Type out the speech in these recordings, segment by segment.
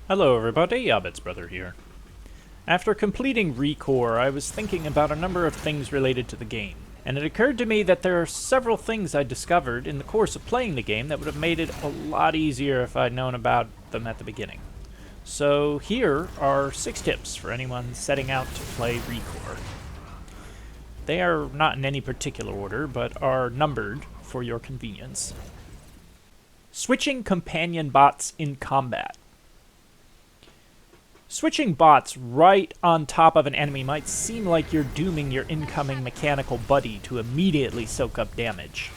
Hello everybody, Yobbit's brother here. After completing Recore, I was thinking about a number of things related to the game, and it occurred to me that there are several things I discovered in the course of playing the game that would have made it a lot easier if I'd known about them at the beginning. So here are 6 tips for anyone setting out to play Recore. They are not in any particular order, but are numbered for your convenience. Switching companion bots in combat. Switching bots right on top of an enemy might seem like you're dooming your incoming mechanical buddy to immediately soak up damage.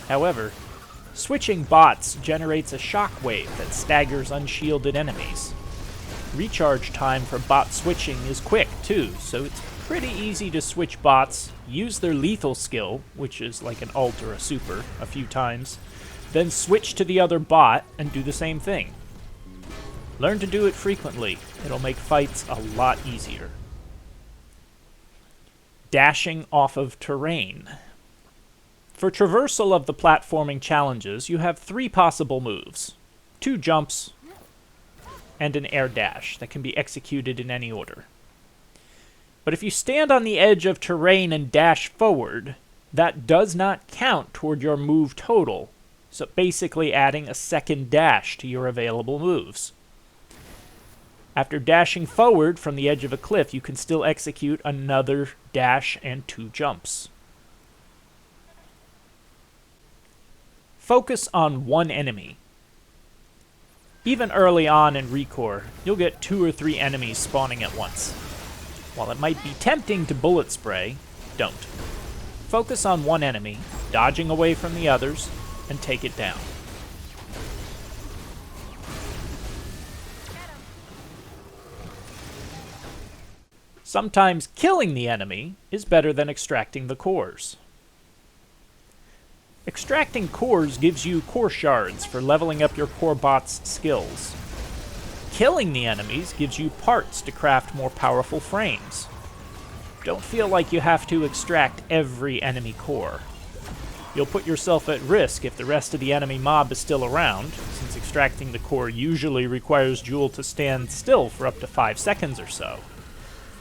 However, switching bots generates a shockwave that staggers unshielded enemies. Recharge time for bot switching is quick too, so it's pretty easy to switch bots, use their lethal skill, which is like an ult or a super, a few times, then switch to the other bot and do the same thing. Learn to do it frequently. It'll make fights a lot easier. Dashing off of terrain. For traversal of the platforming challenges, you have 3 possible moves. 2 jumps, and an air dash that can be executed in any order. But if you stand on the edge of terrain and dash forward, that does not count toward your move total, so basically adding a second dash to your available moves. After dashing forward from the edge of a cliff, you can still execute another dash and 2 jumps. Focus on one enemy. Even early on in Recore, you'll get 2 or 3 enemies spawning at once. While it might be tempting to bullet spray, don't. Focus on one enemy, dodging away from the others, and take it down. Sometimes killing the enemy is better than extracting the cores. Extracting cores gives you core shards for leveling up your core bot's skills. Killing the enemies gives you parts to craft more powerful frames. Don't feel like you have to extract every enemy core. You'll put yourself at risk if the rest of the enemy mob is still around, since extracting the core usually requires Jewel to stand still for up to 5 seconds or so.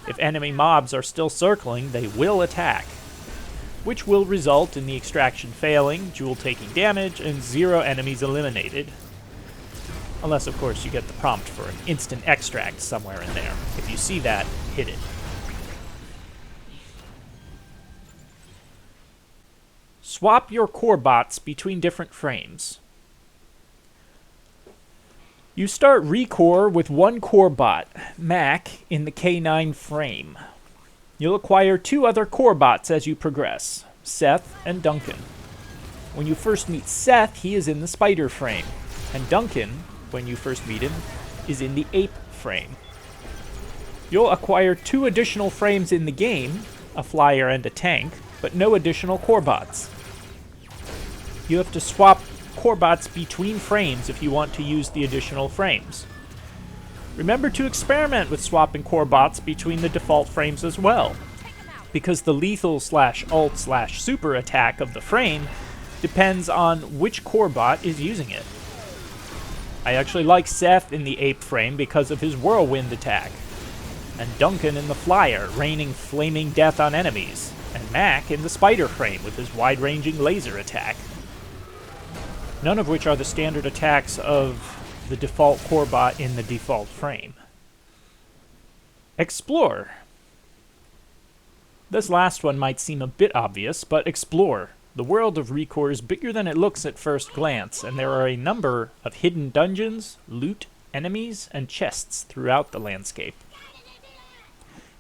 If enemy mobs are still circling, they will attack, which will result in the extraction failing, Jewel taking damage, and 0 enemies eliminated. Unless, of course, you get the prompt for an instant extract somewhere in there. If you see that, hit it. Swap your core bots between different frames. You start Recore with 1 core bot, Mac, in the K9 frame. You'll acquire 2 other core bots as you progress, Seth and Duncan. When you first meet Seth, he is in the spider frame, and Duncan, when you first meet him, is in the ape frame. You'll acquire 2 additional frames in the game, a flyer and a tank, but no additional core bots. You have to swap core bots between frames if you want to use the additional frames. Remember to experiment with swapping core bots between the default frames as well, because the lethal /ult /super attack of the frame depends on which core bot is using it. I actually like Seth in the ape frame because of his whirlwind attack, and Duncan in the flyer, raining flaming death on enemies, and Mac in the spider frame with his wide-ranging laser attack. None of which are the standard attacks of the default core bot in the default frame. Explore. This last one might seem a bit obvious, but explore. The world of Recore is bigger than it looks at first glance, and there are a number of hidden dungeons, loot, enemies, and chests throughout the landscape.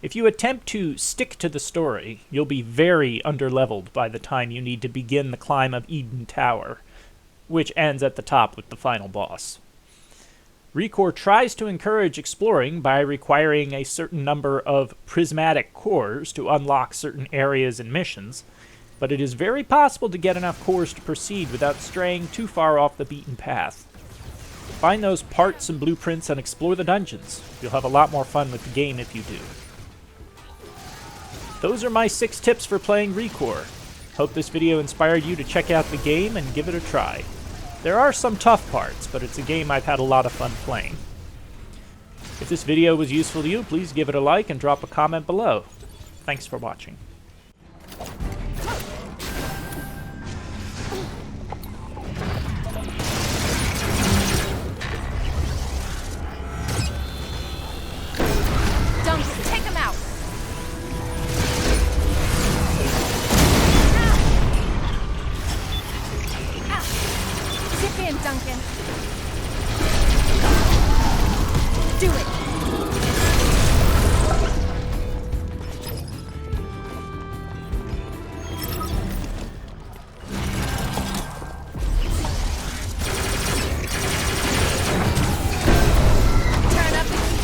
If you attempt to stick to the story, you'll be very underleveled by the time you need to begin the climb of Eden Tower, which ends at the top with the final boss. Recore tries to encourage exploring by requiring a certain number of prismatic cores to unlock certain areas and missions, but it is very possible to get enough cores to proceed without straying too far off the beaten path. Find those parts and blueprints and explore the dungeons. You'll have a lot more fun with the game if you do. Those are my 6 tips for playing Recore. Hope this video inspired you to check out the game and give it a try. There are some tough parts, but it's a game I've had a lot of fun playing. If this video was useful to you, please give it a like and drop a comment below. Thanks for watching. Take him out! Zip in, Duncan. Do it. Turn up the heat.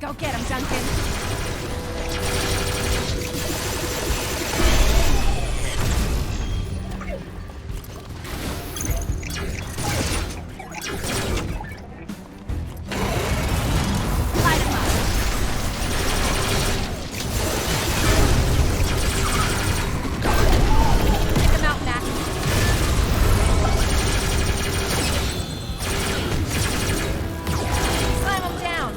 Go get him, Duncan. Light him up. Take him out, Matt. Slam him down.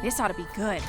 This ought to be good.